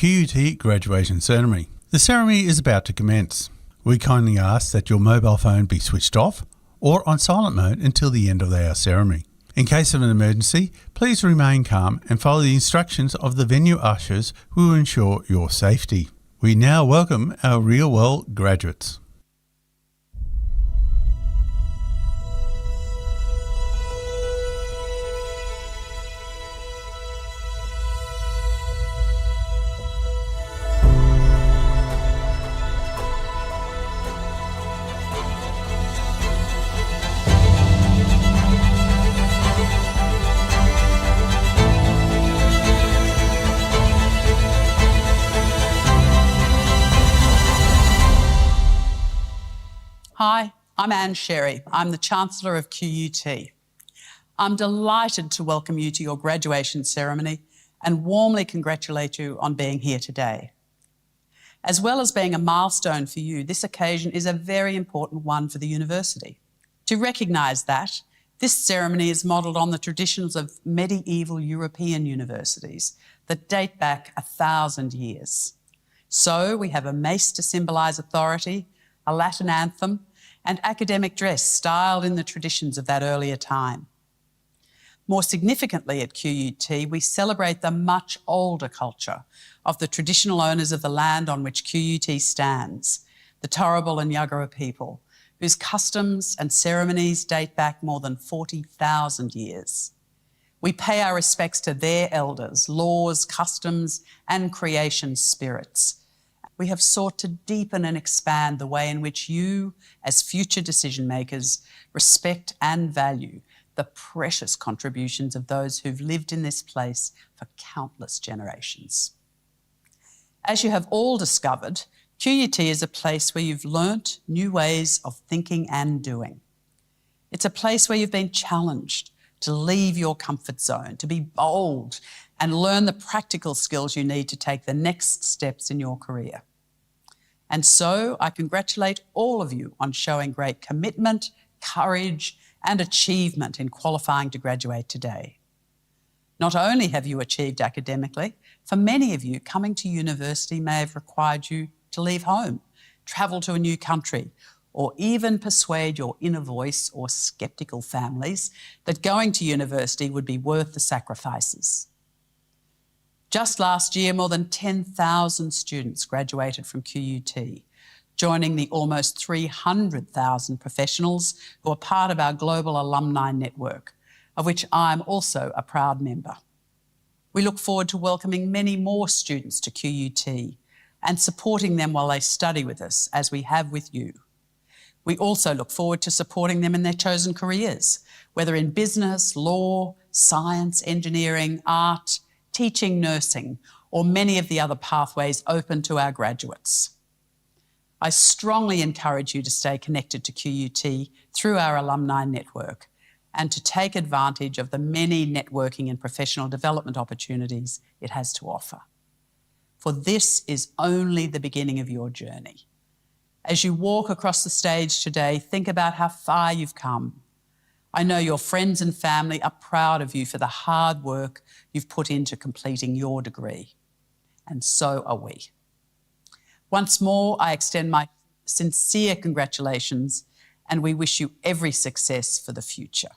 QUT graduation ceremony. The ceremony is about to commence. We kindly ask that your mobile phone be switched off or on silent mode until the end of our ceremony. In case of an emergency, please remain calm and follow the instructions of the venue ushers who will ensure your safety. We now welcome our Real World graduates. Hi, I'm Anne Sherry. I'm the Chancellor of QUT. I'm delighted to welcome you to your graduation ceremony and warmly congratulate you on being here today. As well as being a milestone for you, this occasion is a very important one for the university. To recognise that, this ceremony is modelled on the traditions of medieval European universities that date back 1,000 years. So we have a mace to symbolise authority, a Latin anthem, and academic dress styled in the traditions of that earlier time. More significantly at QUT, we celebrate the much older culture of the traditional owners of the land on which QUT stands, the Turrbal and Yagara people, whose customs and ceremonies date back more than 40,000 years. We pay our respects to their elders, laws, customs, and creation spirits. We have sought to deepen and expand the way in which you, as future decision makers, respect and value the precious contributions of those who've lived in this place for countless generations. As you have all discovered, QUT is a place where you've learnt new ways of thinking and doing. It's a place where you've been challenged to leave your comfort zone, to be bold and learn the practical skills you need to take the next steps in your career. And so I congratulate all of you on showing great commitment, courage, and achievement in qualifying to graduate today. Not only have you achieved academically, for many of you, coming to university may have required you to leave home, travel to a new country, or even persuade your inner voice or sceptical families that going to university would be worth the sacrifices. Just last year, more than 10,000 students graduated from QUT, joining the almost 300,000 professionals who are part of our global alumni network, of which I'm also a proud member. We look forward to welcoming many more students to QUT and supporting them while they study with us, as we have with you. We also look forward to supporting them in their chosen careers, whether in business, law, science, engineering, art, teaching, nursing, or many of the other pathways open to our graduates. I strongly encourage you to stay connected to QUT through our alumni network and to take advantage of the many networking and professional development opportunities it has to offer. For this is only the beginning of your journey. As you walk across the stage today, think about how far you've come. I know your friends and family are proud of you for the hard work you've put into completing your degree, and so are we. Once more, I extend my sincere congratulations, and we wish you every success for the future.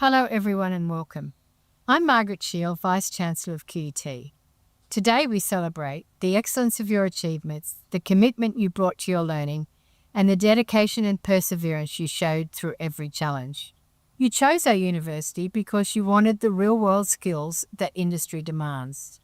Hello everyone and welcome. I'm Margaret Shield, Vice-Chancellor of QUT. Today we celebrate the excellence of your achievements, the commitment you brought to your learning, and the dedication and perseverance you showed through every challenge. You chose our university because you wanted the real-world skills that industry demands.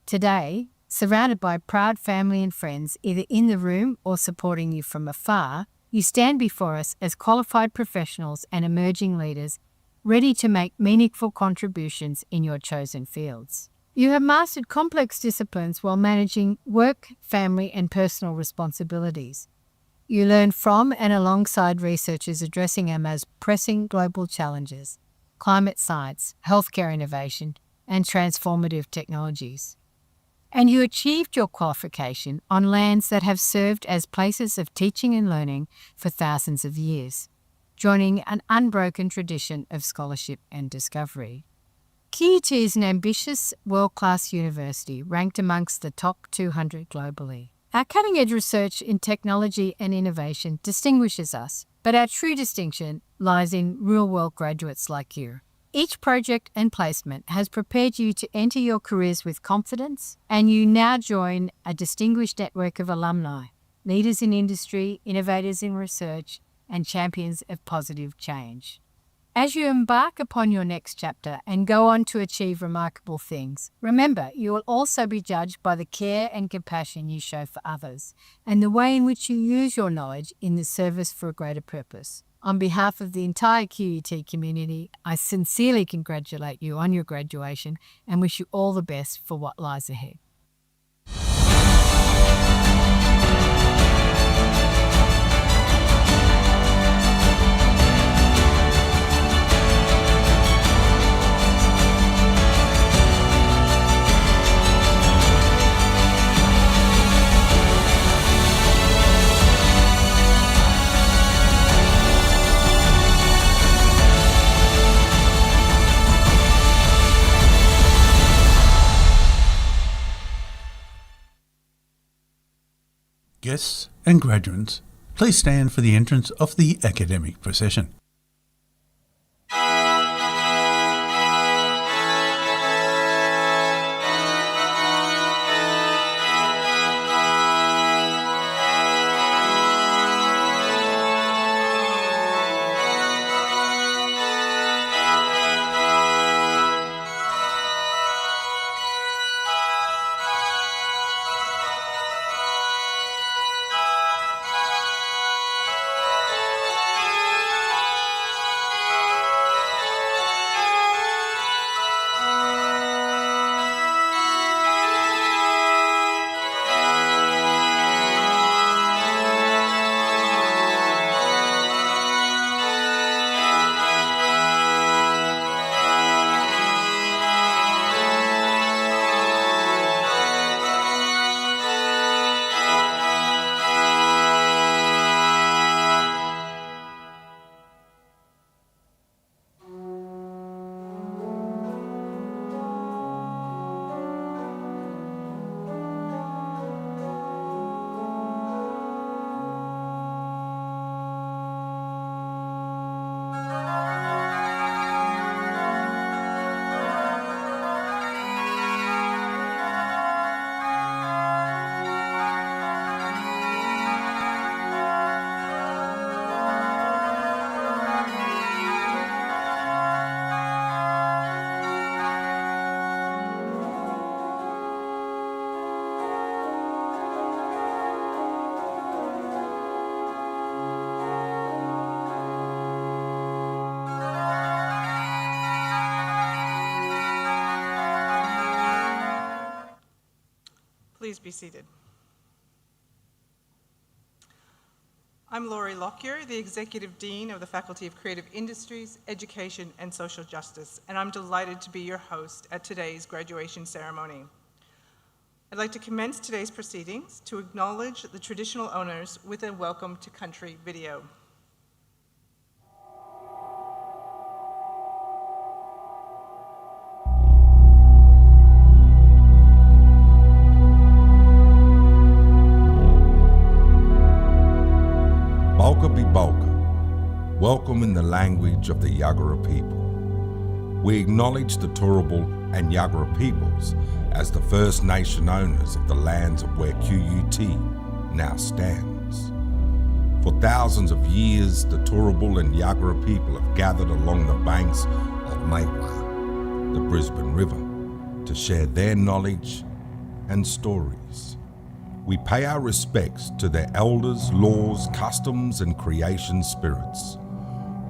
Today, surrounded by proud family and friends, either in the room or supporting you from afar, you stand before us as qualified professionals and emerging leaders ready to make meaningful contributions in your chosen fields. You have mastered complex disciplines while managing work, family, and personal responsibilities. You learn from and alongside researchers addressing our most pressing global challenges: climate science, healthcare innovation, and transformative technologies. And you achieved your qualification on lands that have served as places of teaching and learning for thousands of years, joining an unbroken tradition of scholarship and discovery. QUT is an ambitious, world-class university ranked amongst the top 200 globally. Our cutting-edge research in technology and innovation distinguishes us, but our true distinction lies in real-world graduates like you. Each project and placement has prepared you to enter your careers with confidence, and you now join a distinguished network of alumni, leaders in industry, innovators in research, and champions of positive change. As you embark upon your next chapter and go on to achieve remarkable things, remember you will also be judged by the care and compassion you show for others and the way in which you use your knowledge in the service for a greater purpose. On behalf of the entire QUT community, I sincerely congratulate you on your graduation and wish you all the best for what lies ahead. Guests and graduates, please stand for the entrance of the academic procession. Please be seated. I'm Laurie Lockyer, the Executive Dean of the Faculty of Creative Industries, Education and Social Justice, and I'm delighted to be your host at today's graduation ceremony. I'd like to commence today's proceedings to acknowledge the traditional owners with a Welcome to Country video. Welcome in the language of the Yagara people. We acknowledge the Turrbal and Yagara peoples as the First Nation owners of the lands of where QUT now stands. For thousands of years, the Turrbal and Yagara people have gathered along the banks of Maitwa, the Brisbane River, to share their knowledge and stories. We pay our respects to their elders, laws, customs, and creation spirits.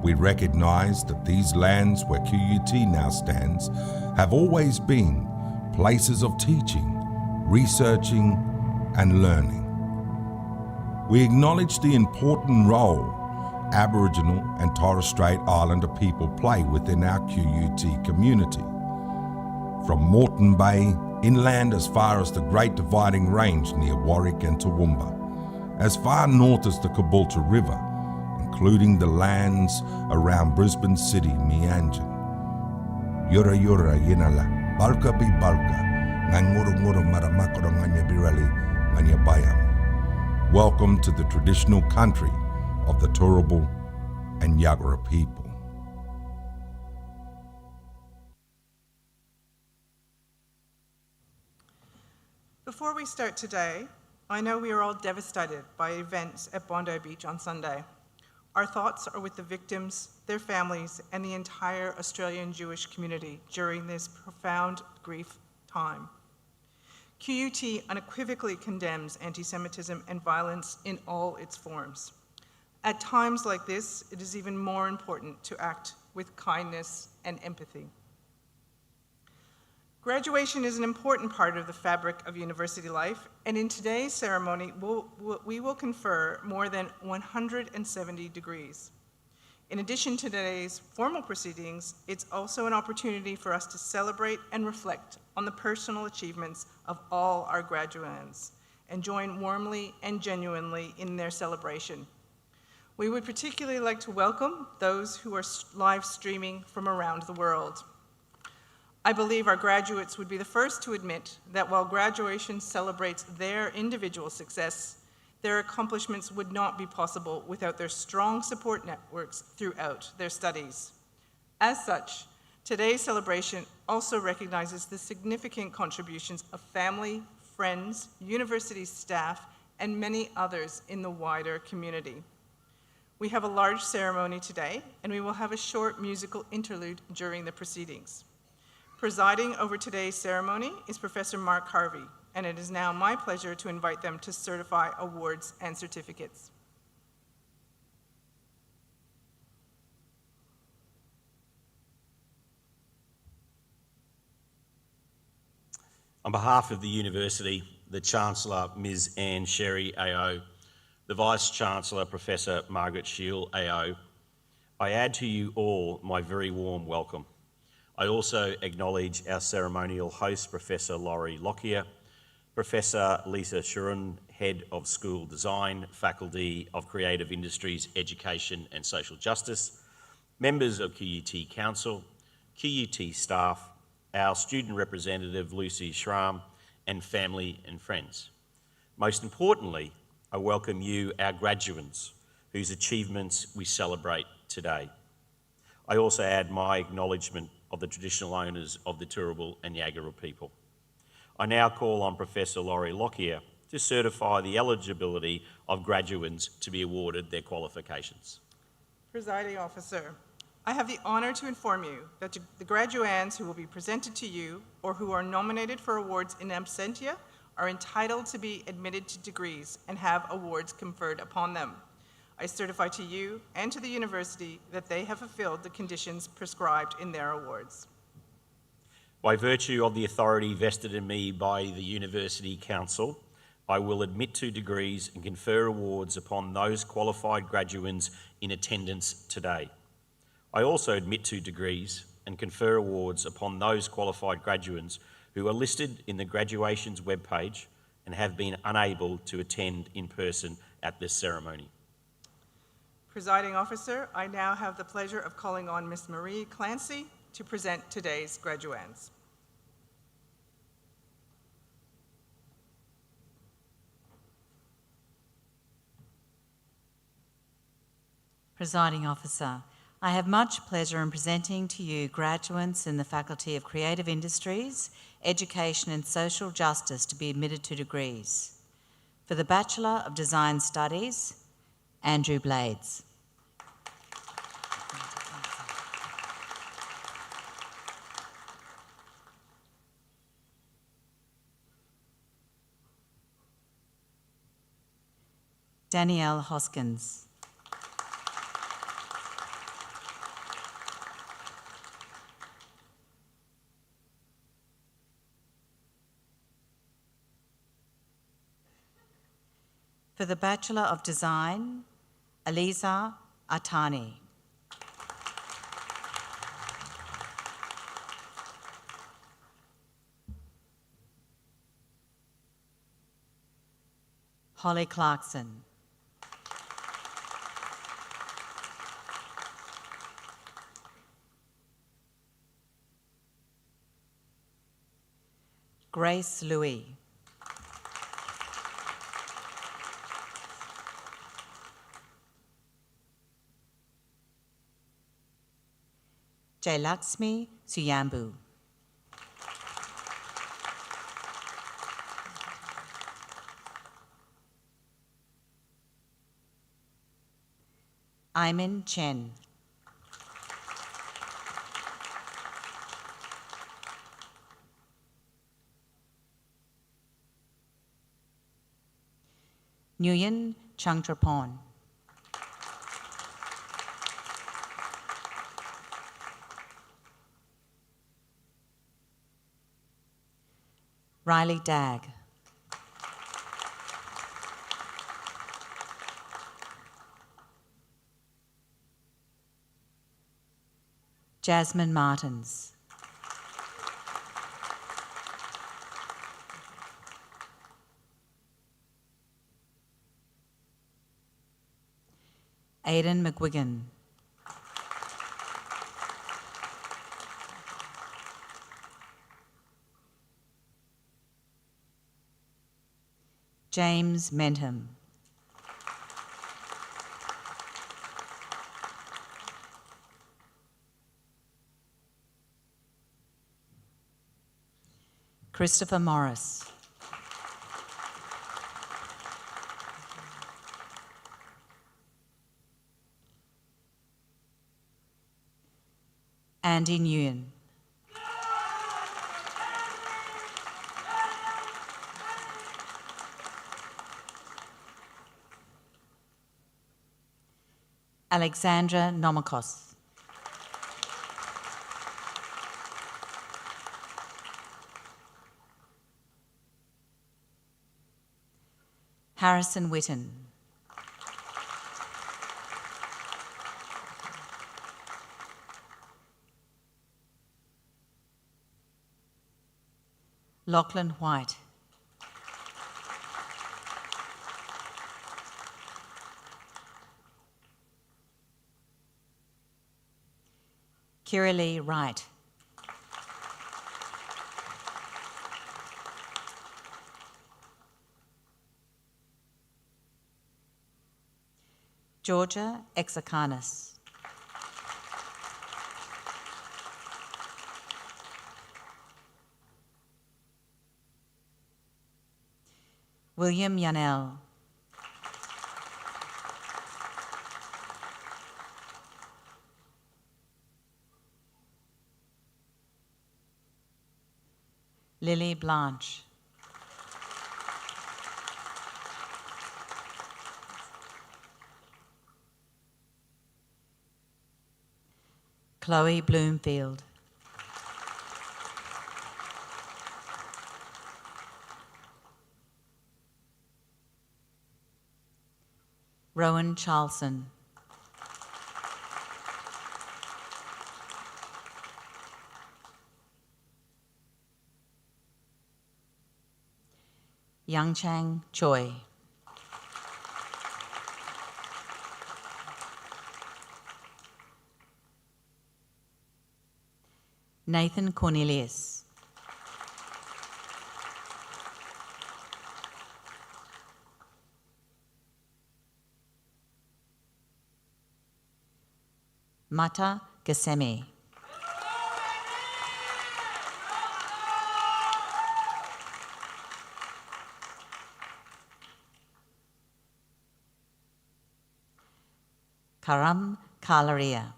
We recognize that these lands where QUT now stands have always been places of teaching, researching, and learning. We acknowledge the important role Aboriginal and Torres Strait Islander people play within our QUT community. From Moreton Bay, inland as far as the Great Dividing Range near Warwick and Toowoomba, as far north as the Caboolture River, including the lands around Brisbane City, Meanjin. Yura yura yinala, balka bi balka, nganguru maramakoro nganya birali, nganya bayam. Welcome to the traditional country of the Turrbal and Yagara people. Before we start today, I know we are all devastated by events at Bondi Beach on Sunday. Our thoughts are with the victims, their families, and the entire Australian Jewish community during this profound grief time. QUT unequivocally condemns anti-Semitism and violence in all its forms. At times like this, it is even more important to act with kindness and empathy. Graduation is an important part of the fabric of university life, and in today's ceremony, we will confer more than 170 degrees. In addition to today's formal proceedings, it's also an opportunity for us to celebrate and reflect on the personal achievements of all our graduands and join warmly and genuinely in their celebration. We would particularly like to welcome those who are live streaming from around the world. I believe our graduates would be the first to admit that while graduation celebrates their individual success, their accomplishments would not be possible without their strong support networks throughout their studies. As such, today's celebration also recognizes the significant contributions of family, friends, university staff, and many others in the wider community. We have a large ceremony today, and we will have a short musical interlude during the proceedings. Presiding over today's ceremony is Professor Mark Harvey, and it is now my pleasure to invite them to certify awards and certificates. On behalf of the University, the Chancellor, Ms. Anne Sherry, AO, the Vice-Chancellor, Professor Margaret Shiel, AO, I add to you all my very warm welcome. I also acknowledge our ceremonial host, Professor Laurie Lockyer, Professor Lisa Shurun, Head of School Design, Faculty of Creative Industries, Education and Social Justice, members of QUT Council, QUT staff, our student representative, Lucy Schramm, and family and friends. Most importantly, I welcome you, our graduates, whose achievements we celebrate today. I also add my acknowledgement of the traditional owners of the Turrbal and Yagara people. I now call on Professor Laurie Lockyer to certify the eligibility of graduates to be awarded their qualifications. Presiding Officer, I have the honour to inform you that the graduands who will be presented to you or who are nominated for awards in absentia are entitled to be admitted to degrees and have awards conferred upon them. I certify to you and to the university that they have fulfilled the conditions prescribed in their awards. By virtue of the authority vested in me by the University Council, I will admit to degrees and confer awards upon those qualified graduates in attendance today. I also admit to degrees and confer awards upon those qualified graduates who are listed in the graduations webpage and have been unable to attend in person at this ceremony. Presiding Officer, I now have the pleasure of calling on Ms. Marie Clancy to present today's graduands. Presiding Officer, I have much pleasure in presenting to you graduates in the Faculty of Creative Industries, Education and Social Justice to be admitted to degrees. For the Bachelor of Design Studies, Andrew Blades. Danielle Hoskins. For the Bachelor of Design, Aliza Atani. Holly Clarkson. Grace Louis. Jailaxmi Suyambu. Aimin Chen. Nguyen Changtrapon. Riley Dagg. Jasmine Martins. Aidan McGuigan. James Mentham. Christopher Morris. Andy Nguyen. Alexandra Nomakos. Harrison Witten. Lachlan White. Kira Lee Wright. Georgia Exakanis. William Yanel. Lily Blanche. Chloe Bloomfield. Rowan Charlson. Yangchang Choi. Nathan Cornelius. Mata Gasemi. Karam Kalaria.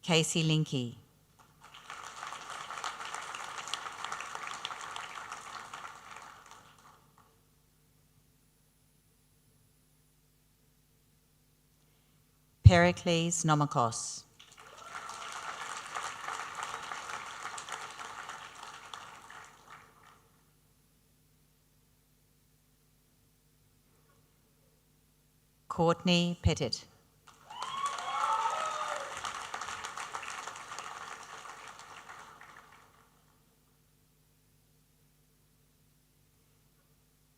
Casey Linky. Pericles Nomakos. Courtney Pettit.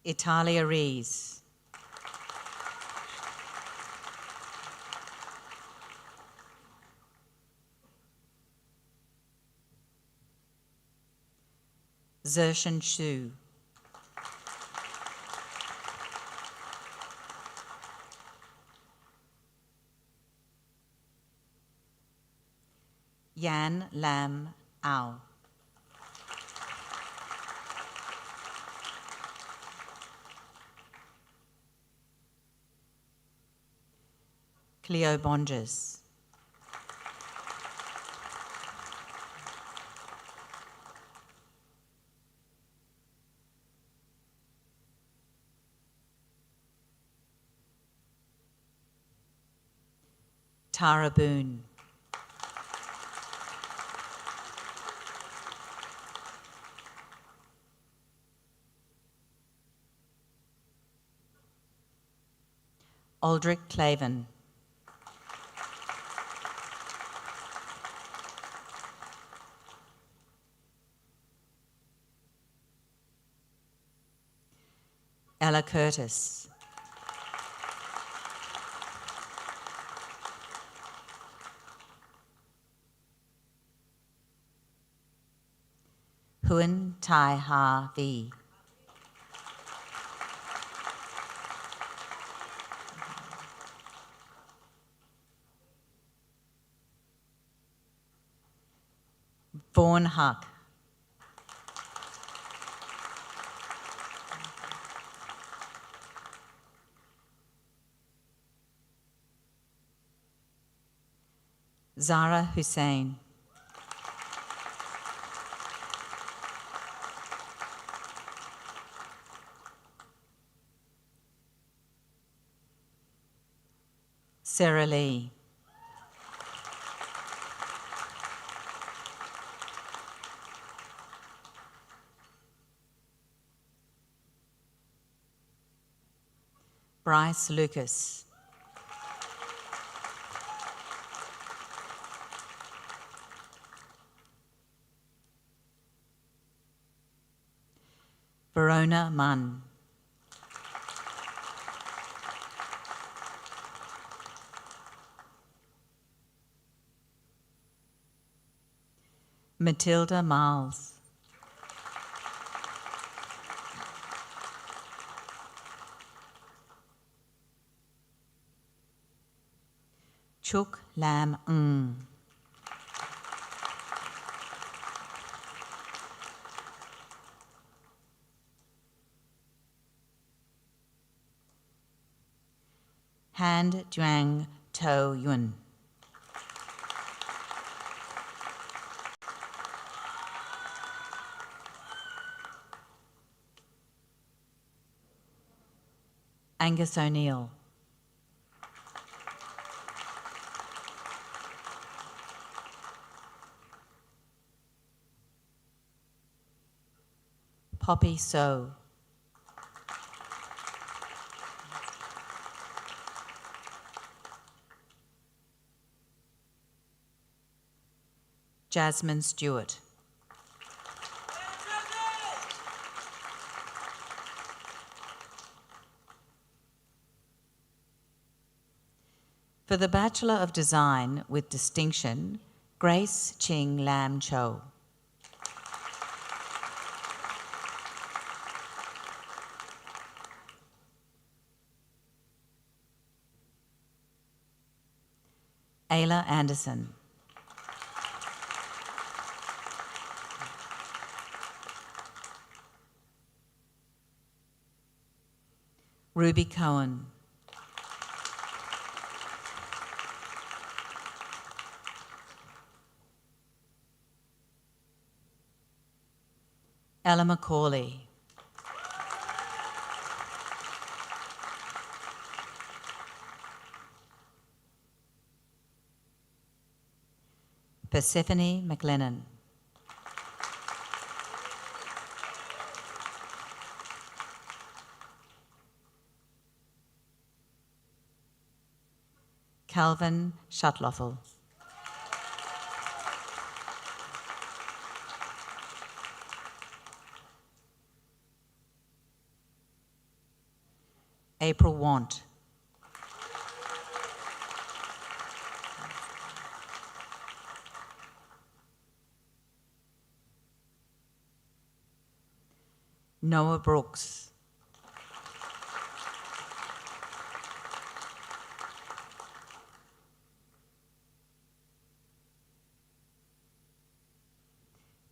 Italia Rees. Zershan Shu. Yan Lam Ao. Cleo Bonges. Tara Boone. Aldrich Claven. Ella Curtis. Huan Tai Ha V. Vaughan Huck. Zara Hussain. Sarah Lee. Bryce Lucas. Verona Munn. Matilda Miles. Chuk Lam Ng. Han Duang To Yun. Angus O'Neill. Poppy So. Jasmine Stewart. For the Bachelor of Design with Distinction, Grace Ching Lam Cho. Ayla Anderson. Ruby Cohen. Ella Macaulay. Persephone McLennan. Calvin Shutloffel. April Want. Noah Brooks.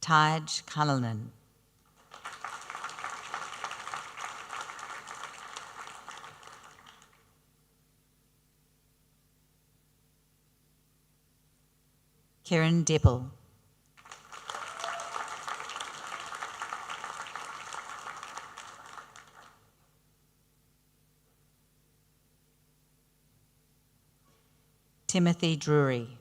Taj Cullinan. Kieran Dipple. Timothy Drury.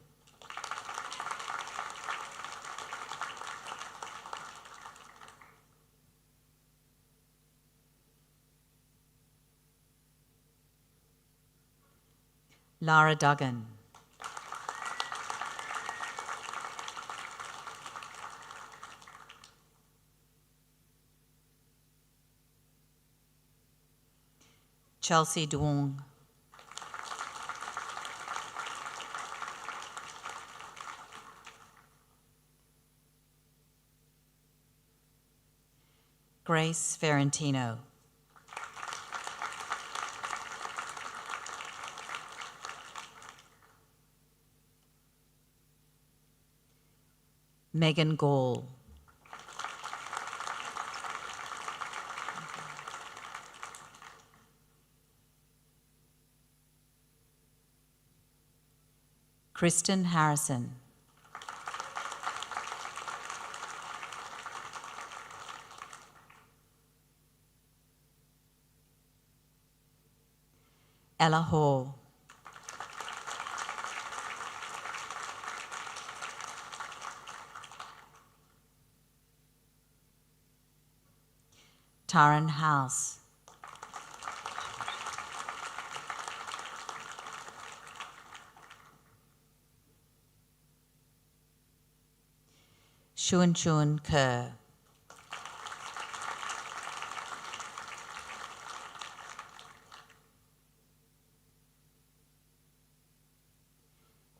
Lara Duggan. Chelsea Duong. Grace Ferentino. Megan Gall. Kristen Harrison. Ella Hall. Taran House. Shun Shun Kerr.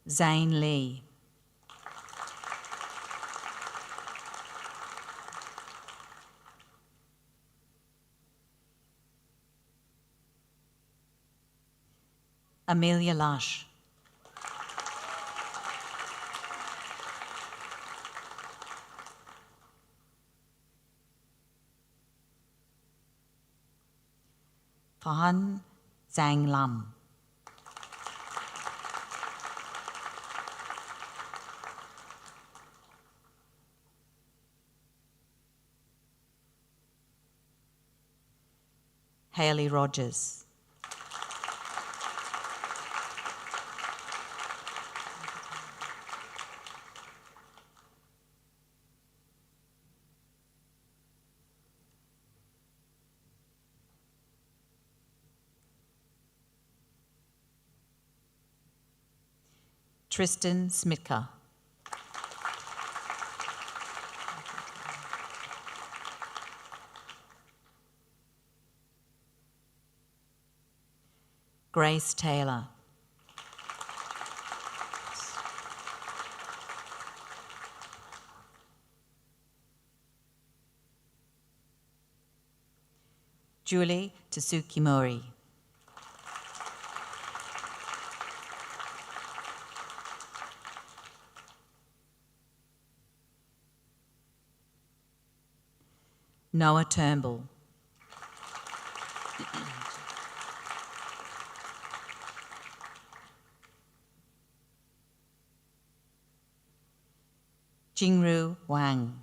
Zane Lee. Amelia Lush. Fahan Zhang Lam. Hayley Rogers. Tristan Smitka. Grace Taylor. Julie Tsukimori. Noah Turnbull. Jingru Wang.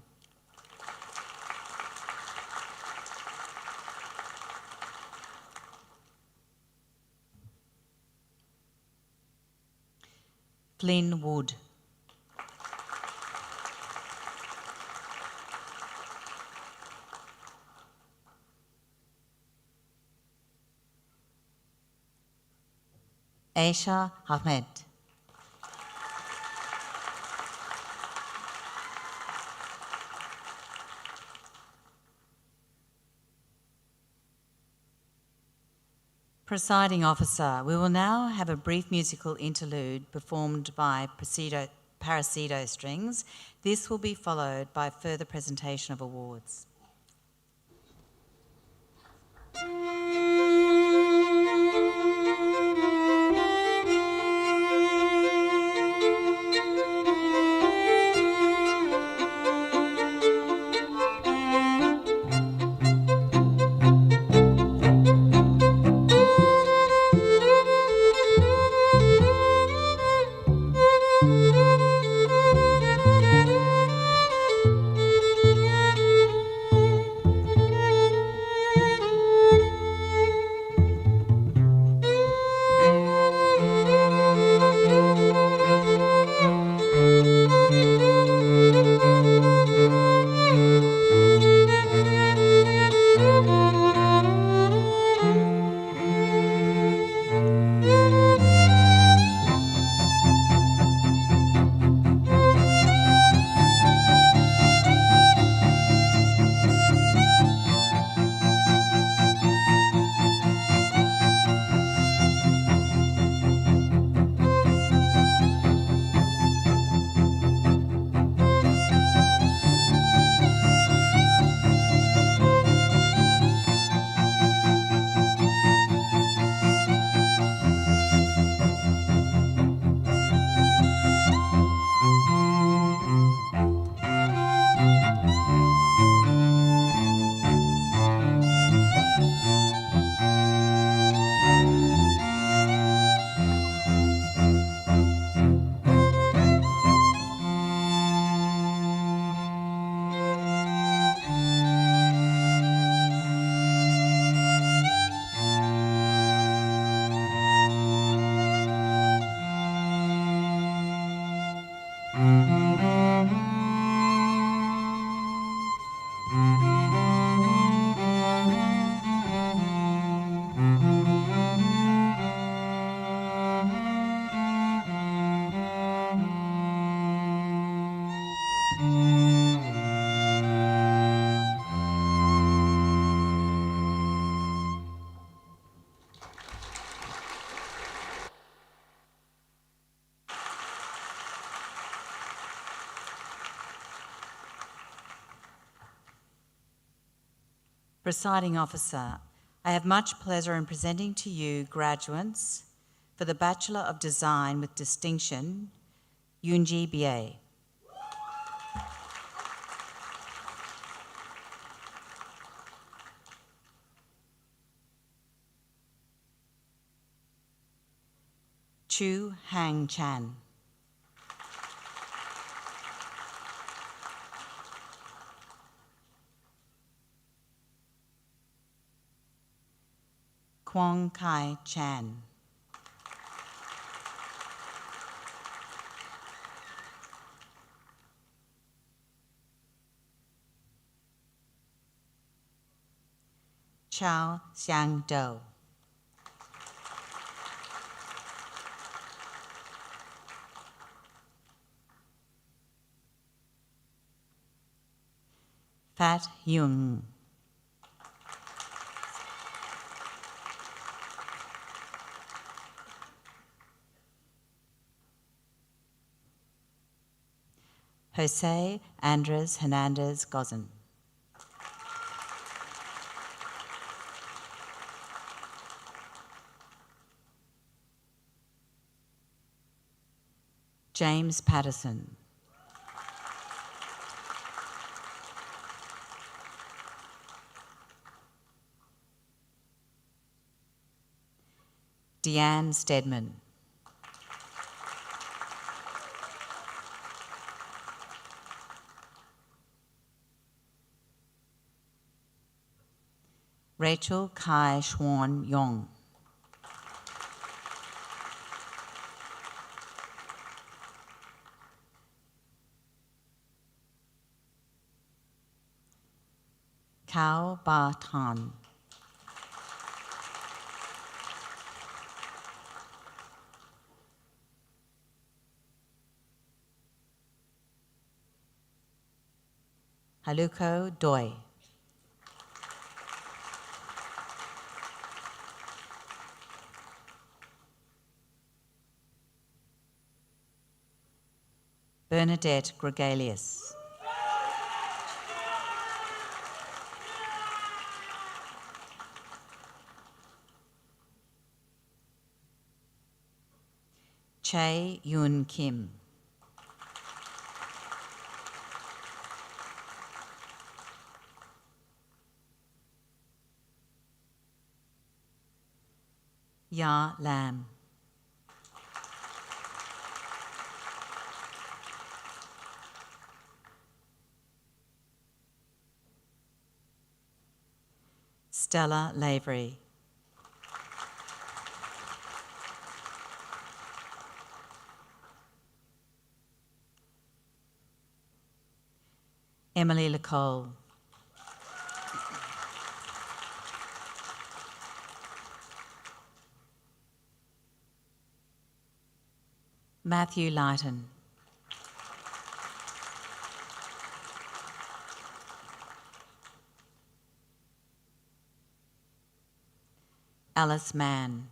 Flynn Wood. Aisha Ahmed. Presiding Officer, we will now have a brief musical interlude performed by Parasito Strings. This will be followed by further presentation of awards. Presiding Officer, I have much pleasure in presenting to you graduates for the Bachelor of Design with Distinction, Yunji BA. Chu Hang Chan. Kwong Kai Chan. Chao Xiang Do. Fat Yung. Jose Andres Hernandez Gozan. James Patterson. Deanne Stedman. Rachel Kai Schwan Yong. Cao Ba Tan. Haluko Doi. Bernadette Gregalius. Chae Yoon Kim. Ya Lam. Stella Lavery. Emily Lecole. Matthew Lighton. Alice Mann.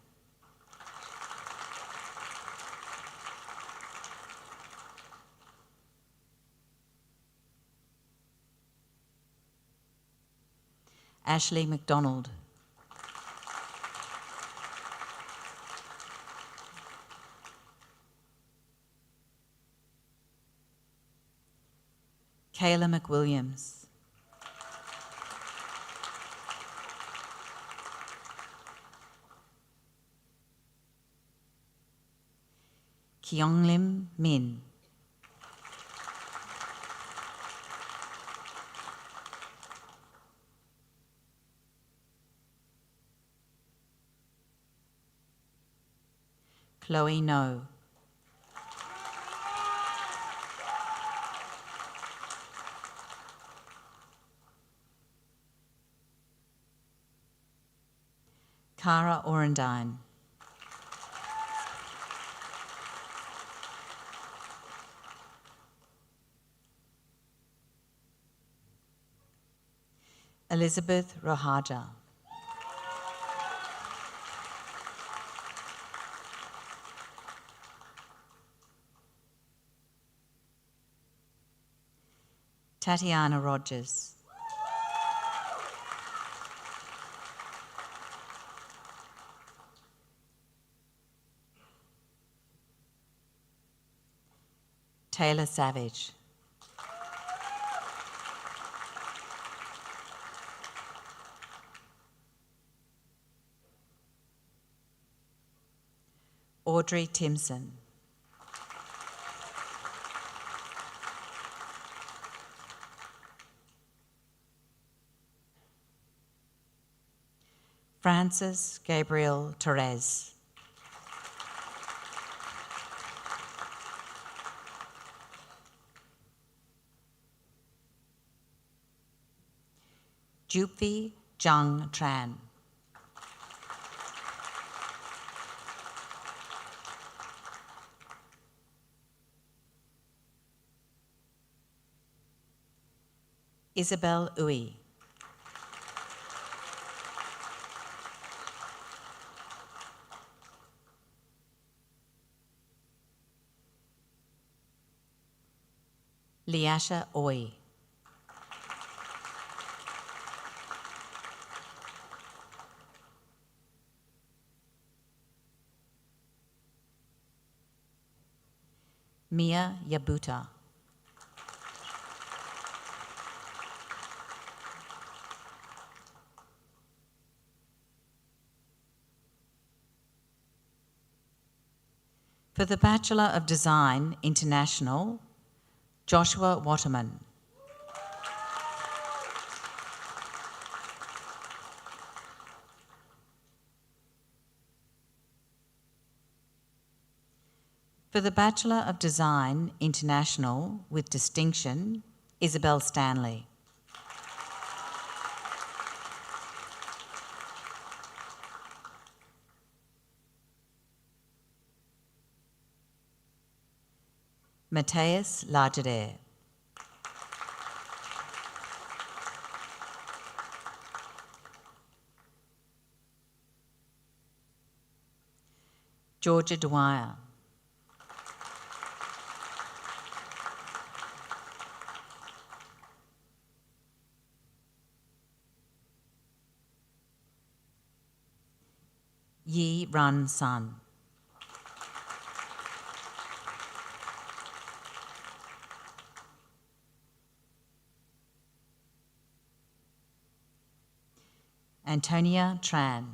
Ashley McDonald. Kayla McWilliams. Kyonglim Min. Chloe No. Cara Orendine. Elizabeth Rohaja. Tatiana Rogers. Taylor Savage. Audrey Timson. Francis Gabriel Torres. Jupvi Jung Tran. Isabel Uy. Liasha Oy. Mia Yabuta. For the Bachelor of Design, International, Joshua Waterman. For the Bachelor of Design, International, with distinction, Isabel Stanley. Matthias Lageder. Georgia Dwyer. Yi Run Sun. Antonia Tran.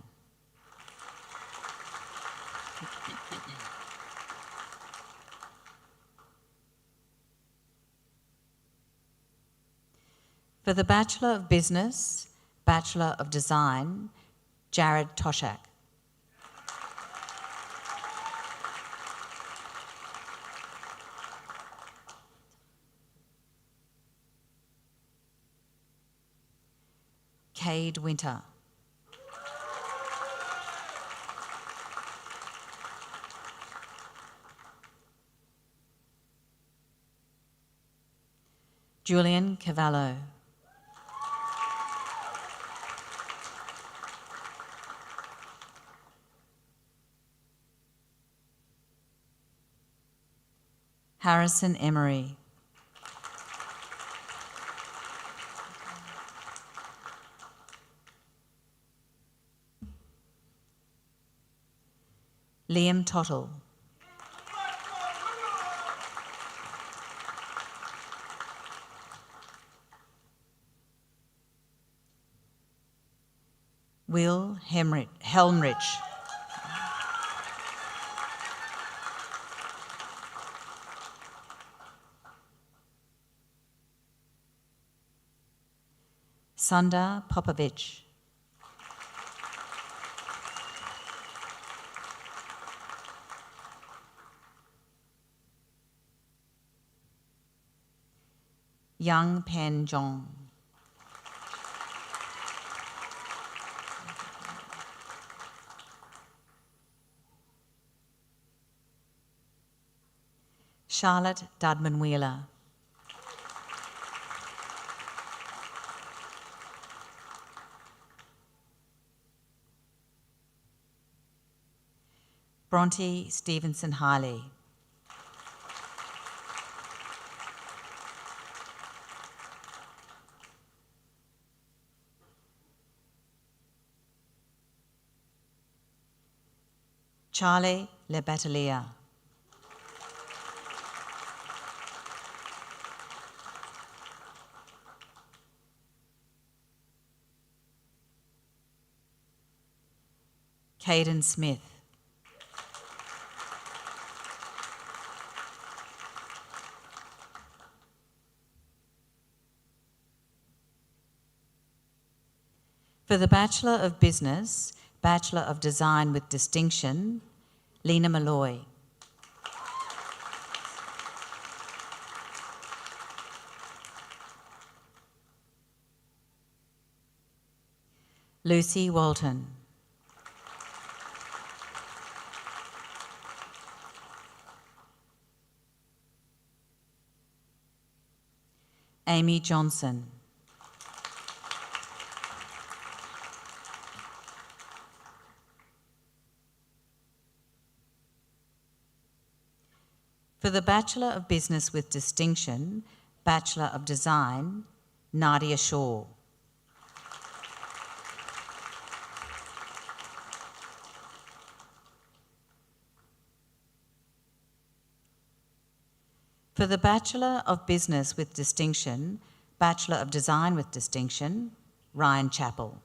For the Bachelor of Business, Bachelor of Design, Jared Toshak. Cade Winter. Julian Cavallo. Harrison Emery. Liam Tottle. Will Helmrich. Sundar Popovich. Young Pen Jong. Charlotte Dudman Wheeler. Bronte Stevenson Hiley. Charlie Le Battelier. Caden Smith. For the Bachelor of Business, Bachelor of Design with Distinction, Lena Malloy. Lucy Walton. Amy Johnson. For the Bachelor of Business with Distinction, Bachelor of Design, Nadia Shaw. For the Bachelor of Business with Distinction, Bachelor of Design with Distinction, Ryan Chappell.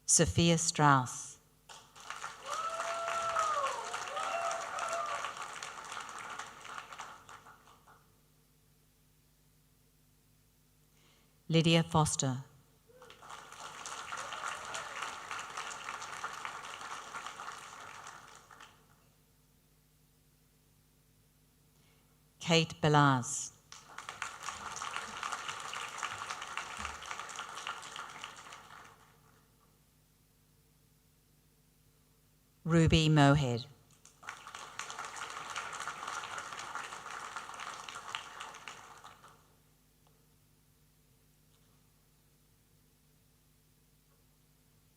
Sophia Strauss. Lydia Foster. Kate Belaz. Ruby Mohead.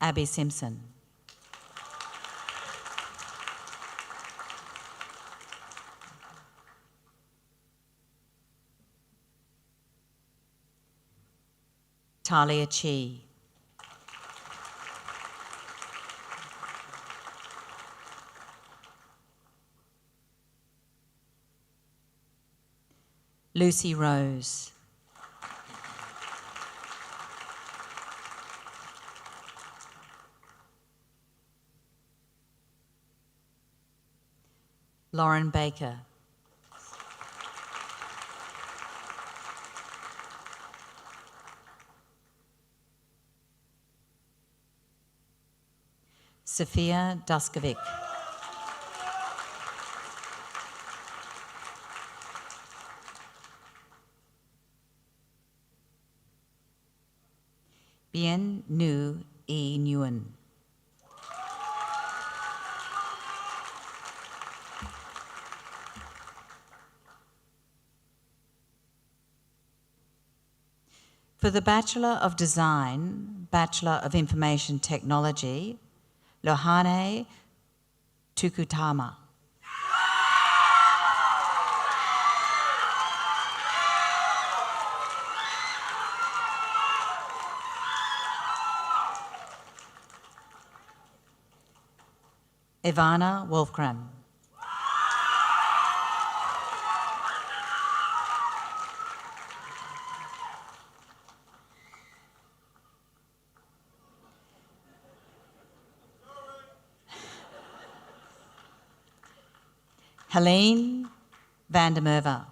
Abby Simpson. Talia Chi. Lucy Rose. Lauren Baker. Sophia Duskovic. Bien Nu E Nguyen. For the Bachelor of Design, Bachelor of Information Technology, Lohane Tukutama. Ivana Wolfgram. Helene van der Merwe.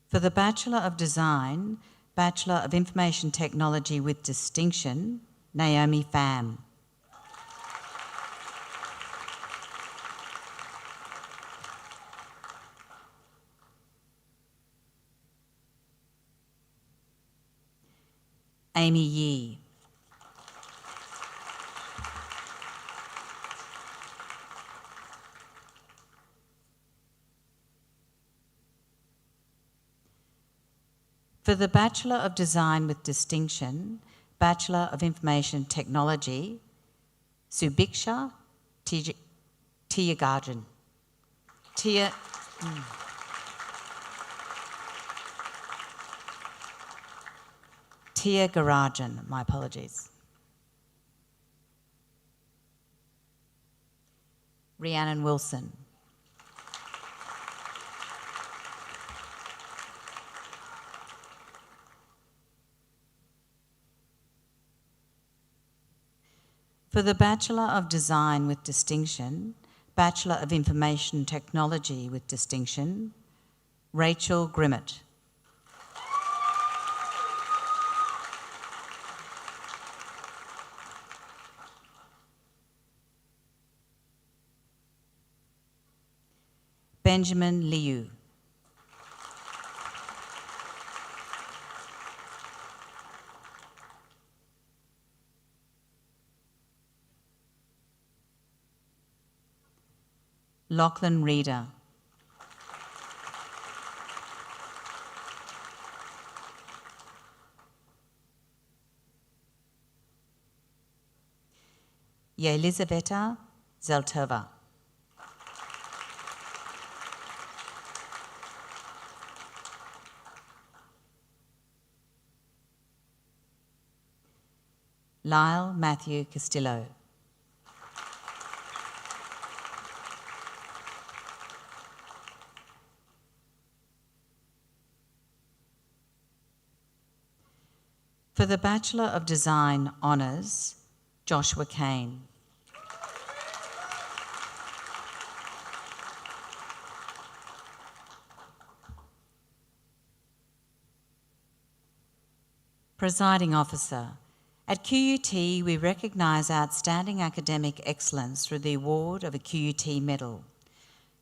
For the Bachelor of Design, Bachelor of Information Technology with Distinction, Naomi Pham. Amy Yee. For the Bachelor of Design with Distinction, Bachelor of Information Technology, Subiksha Tiyagarajan. Tiyagarajan, my apologies. Rhiannon Wilson. For the Bachelor of Design with Distinction, Bachelor of Information Technology with Distinction, Rachel Grimmett. Benjamin Liu. Lachlan Reeder. Yelizaveta Zeltova. Lyle Matthew Castillo. For the Bachelor of Design Honours, Joshua Kane. Presiding Officer. At QUT, we recognise outstanding academic excellence through the award of a QUT medal.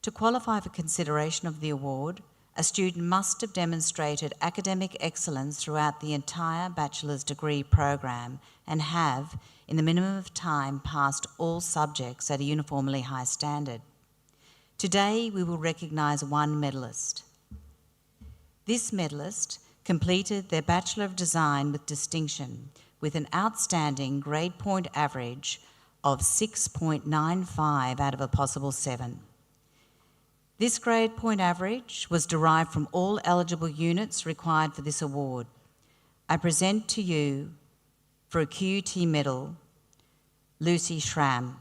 To qualify for consideration of the award, a student must have demonstrated academic excellence throughout the entire bachelor's degree program and have, in the minimum of time passed all subjects at a uniformly high standard. Today, we will recognise one medalist. This medalist completed their Bachelor of Design with distinction with an outstanding grade point average of 6.95 out of a possible 7. This grade point average was derived from all eligible units required for this award. I present to you, for a QUT medal, Lucy Schramm.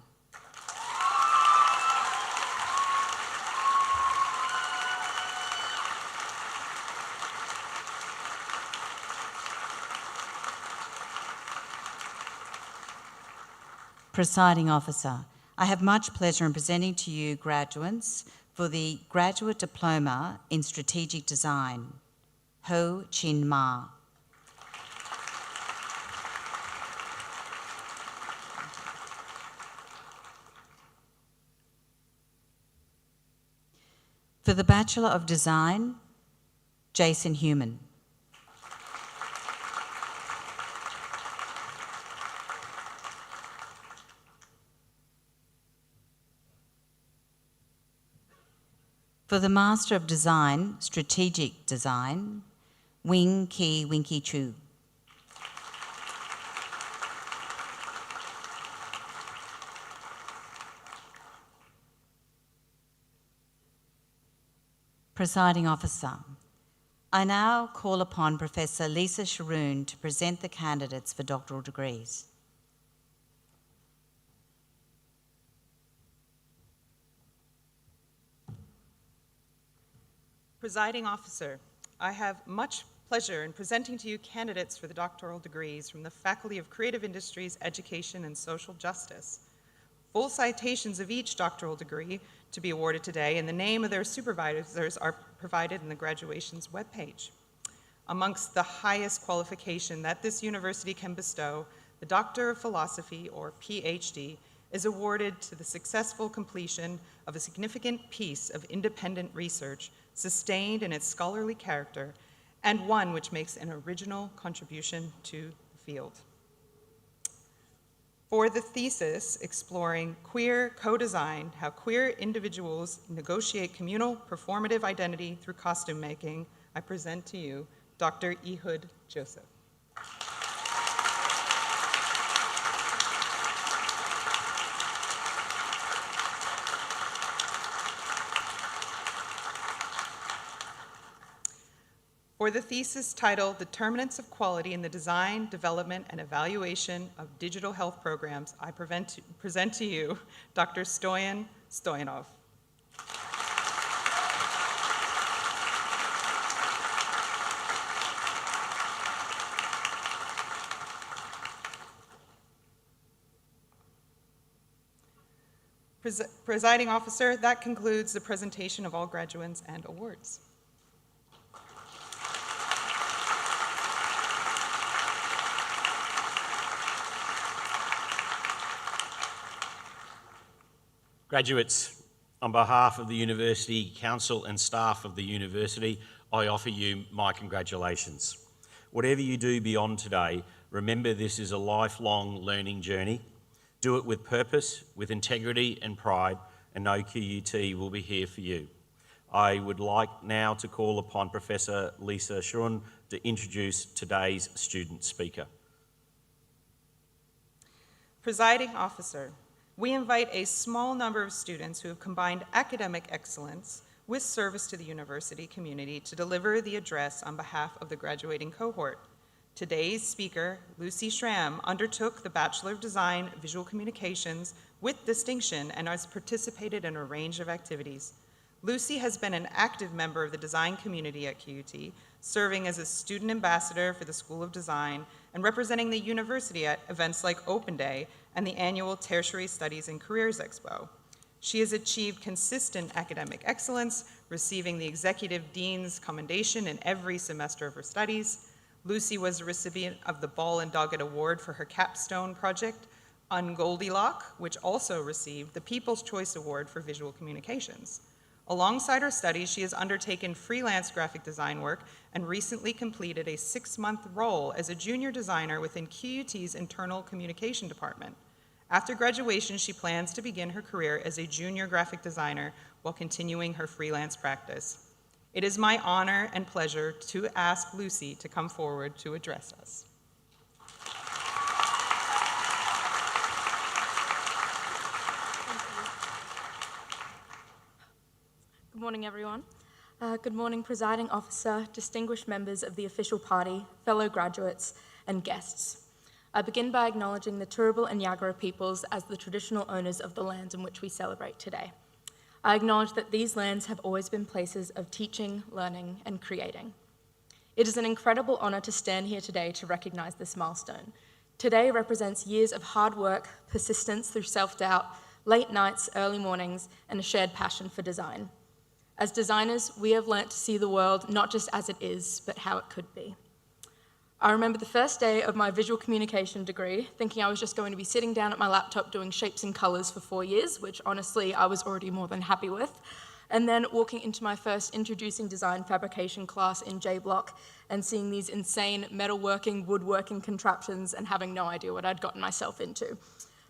Presiding Officer, I have much pleasure in presenting to you graduates for the Graduate Diploma in Strategic Design, Ho Chin Ma. For the Bachelor of Design, Jason Human. For the Master of Design, Strategic Design, Wing Ki Winky Chu. Presiding Officer, I now call upon Professor Lisa Sharoon to present the candidates for doctoral degrees. Presiding Officer, I have much pleasure in presenting to you candidates for the doctoral degrees from the Faculty of Creative Industries, Education, and Social Justice. Full citations of each doctoral degree to be awarded today and the name of their supervisors are provided in the graduation's webpage. Amongst the highest qualification that this university can bestow, the Doctor of Philosophy, or PhD, is awarded to the successful completion of a significant piece of independent research sustained in its scholarly character, and one which makes an original contribution to the field. For the thesis exploring queer co-design, how queer individuals negotiate communal performative identity through costume making, I present to you Dr. Ehud Joseph. For the thesis titled Determinants of Quality in the Design, Development, and Evaluation of Digital Health Programs, I present to you Dr. Stoyan Stoyanov. Presiding Officer, that concludes the presentation of all graduates and awards. Graduates, on behalf of the University Council and staff of the university, I offer you my congratulations. Whatever you do beyond today, remember this is a lifelong learning journey. Do it with purpose, with integrity and pride, and know QUT will be here for you. I would like now to call upon Professor Lisa Sharoon to introduce today's student speaker. Presiding Officer, we invite a small number of students who have combined academic excellence with service to the university community to deliver the address on behalf of the graduating cohort. Today's speaker, Lucy Schramm, undertook the Bachelor of Design Visual Communications with distinction and has participated in a range of activities. Lucy has been an active member of the design community at QUT, serving as a student ambassador for the School of Design and representing the university at events like Open Day and the annual Tertiary Studies and Careers Expo. She has achieved consistent academic excellence, receiving the Executive Dean's Commendation in every semester of her studies. Lucy was a recipient of the Ball and Doggett Award for her capstone project, Ungoldilock, which also received the People's Choice Award for Visual Communications. Alongside her studies, she has undertaken freelance graphic design work and recently completed a 6-month role as a junior designer within QUT's internal communication department. After graduation, she plans to begin her career as a junior graphic designer while continuing her freelance practice. It is my honor and pleasure to ask Lucy to come forward to address us. Good morning, everyone. Good morning, Presiding Officer, distinguished members of the official party, fellow graduates, and guests. I begin by acknowledging the Turrbal and Yagara peoples as the traditional owners of the lands in which we celebrate today. I acknowledge that these lands have always been places of teaching, learning, and creating. It is an incredible honor to stand here today to recognize this milestone. Today represents years of hard work, persistence through self-doubt, late nights, early mornings, and a shared passion for design. As designers, we have learnt to see the world not just as it is, but how it could be. I remember the first day of my visual communication degree, thinking I was just going to be sitting down at my laptop doing shapes and colours for 4 years, which honestly I was already more than happy with, and then walking into my first introducing design fabrication class in J-Block and seeing these insane metalworking, woodworking contraptions and having no idea what I'd gotten myself into.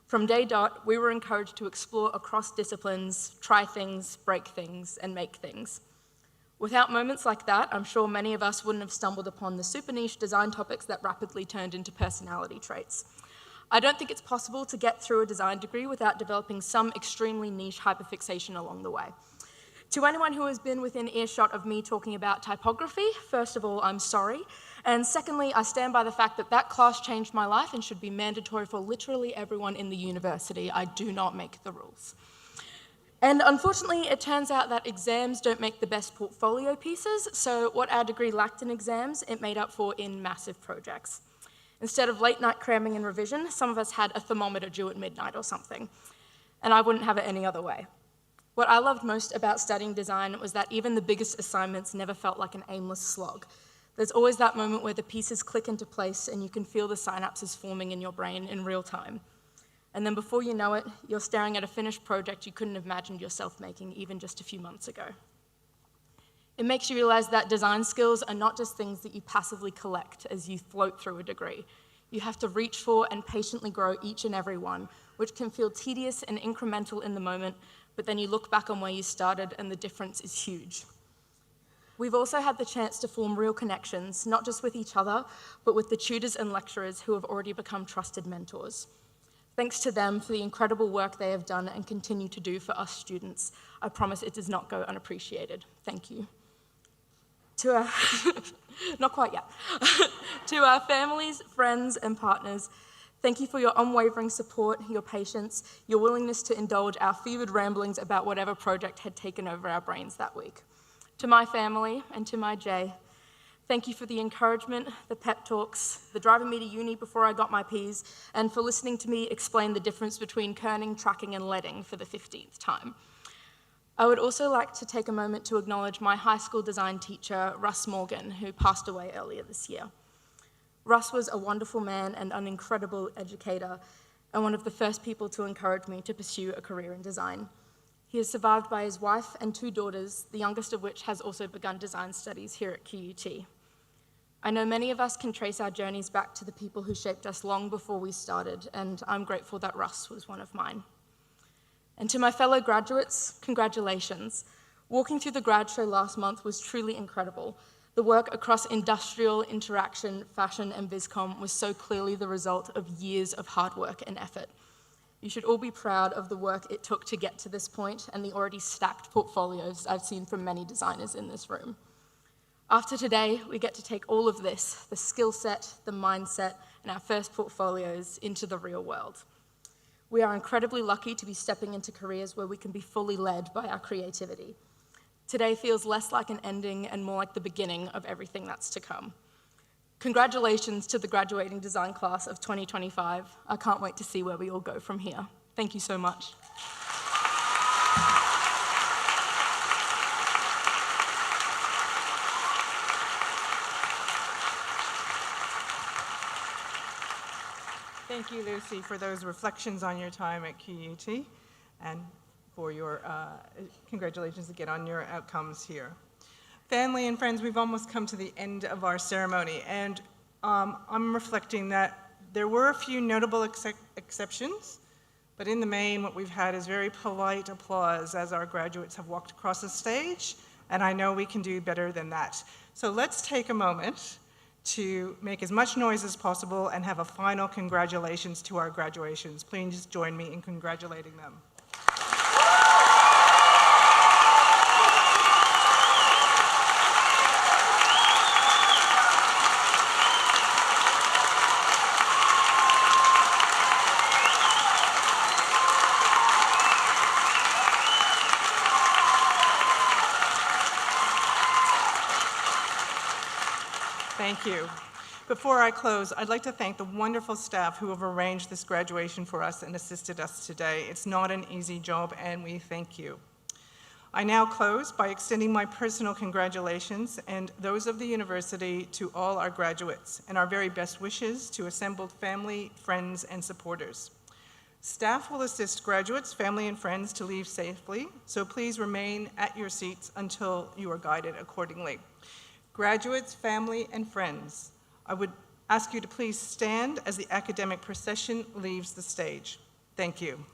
From day dot, we were encouraged to explore across disciplines, try things, break things, and make things. Without moments like that, I'm sure many of us wouldn't have stumbled upon the super niche design topics that rapidly turned into personality traits. I don't think it's possible to get through a design degree without developing some extremely niche hyperfixation along the way. To anyone who has been within earshot of me talking about typography, first of all, I'm sorry. And secondly, I stand by the fact that that class changed my life and should be mandatory for literally everyone in the university. I do not make the rules. And unfortunately, it turns out that exams don't make the best portfolio pieces, so what our degree lacked in exams, it made up for in massive projects. Instead of late night cramming and revision, some of us had a thermometer due at midnight or something, and I wouldn't have it any other way. What I loved most about studying design was that even the biggest assignments never felt like an aimless slog. There's always that moment where the pieces click into place and you can feel the synapses forming in your brain in real time. And then before you know it, you're staring at a finished project you couldn't have imagined yourself making even just a few months ago. It makes you realize that design skills are not just things that you passively collect as you float through a degree. You have to reach for and patiently grow each and every one, which can feel tedious and incremental in the moment, but then you look back on where you started and the difference is huge. We've also had the chance to form real connections, not just with each other, but with the tutors and lecturers who have already become trusted mentors. Thanks to them for the incredible work they have done and continue to do for us students. I promise it does not go unappreciated. Thank you. To our, not quite yet. To our families, friends, and partners, thank you for your unwavering support, your patience, your willingness to indulge our fevered ramblings about whatever project had taken over our brains that week. To my family and to my Jay, thank you for the encouragement, the pep talks, the driving me to uni before I got my Ps, and for listening to me explain the difference between kerning, tracking, and leading for the 15th time. I would also like to take a moment to acknowledge my high school design teacher, Russ Morgan, who passed away earlier this year. Russ was a wonderful man and an incredible educator, and one of the first people to encourage me to pursue a career in design. He is survived by his wife and 2 daughters, the youngest of which has also begun design studies here at QUT. I know many of us can trace our journeys back to the people who shaped us long before we started, and I'm grateful that Russ was one of mine. And to my fellow graduates, congratulations. Walking through the grad show last month was truly incredible. The work across industrial, interaction, fashion, and Viscom was so clearly the result of years of hard work and effort. You should all be proud of the work it took to get to this point and the already stacked portfolios I've seen from many designers in this room. After today, we get to take all of this, the skill set, the mindset, and our first portfolios into the real world. We are incredibly lucky to be stepping into careers where we can be fully led by our creativity. Today feels less like an ending and more like the beginning of everything that's to come. Congratulations to the graduating design class of 2025. I can't wait to see where we all go from here. Thank you so much. Thank you, Lucy, for those reflections on your time at QUT. And for your congratulations again on your outcomes here. Family and friends, we've almost come to the end of our ceremony, and I'm reflecting that there were a few notable exceptions, but in the main, what we've had is very polite applause as our graduates have walked across the stage, and I know we can do better than that. So let's take a moment to make as much noise as possible and have a final congratulations to our graduations. Please join me in congratulating them. Thank you. Before I close, I'd like to thank the wonderful staff who have arranged this graduation for us and assisted us today. It's not an easy job, and we thank you. I now close by extending my personal congratulations and those of the university to all our graduates, and our very best wishes to assembled family, friends, and supporters. Staff will assist graduates, family, and friends to leave safely, so please remain at your seats until you are guided accordingly. Graduates, family, and friends, I would ask you to please stand as the academic procession leaves the stage. Thank you.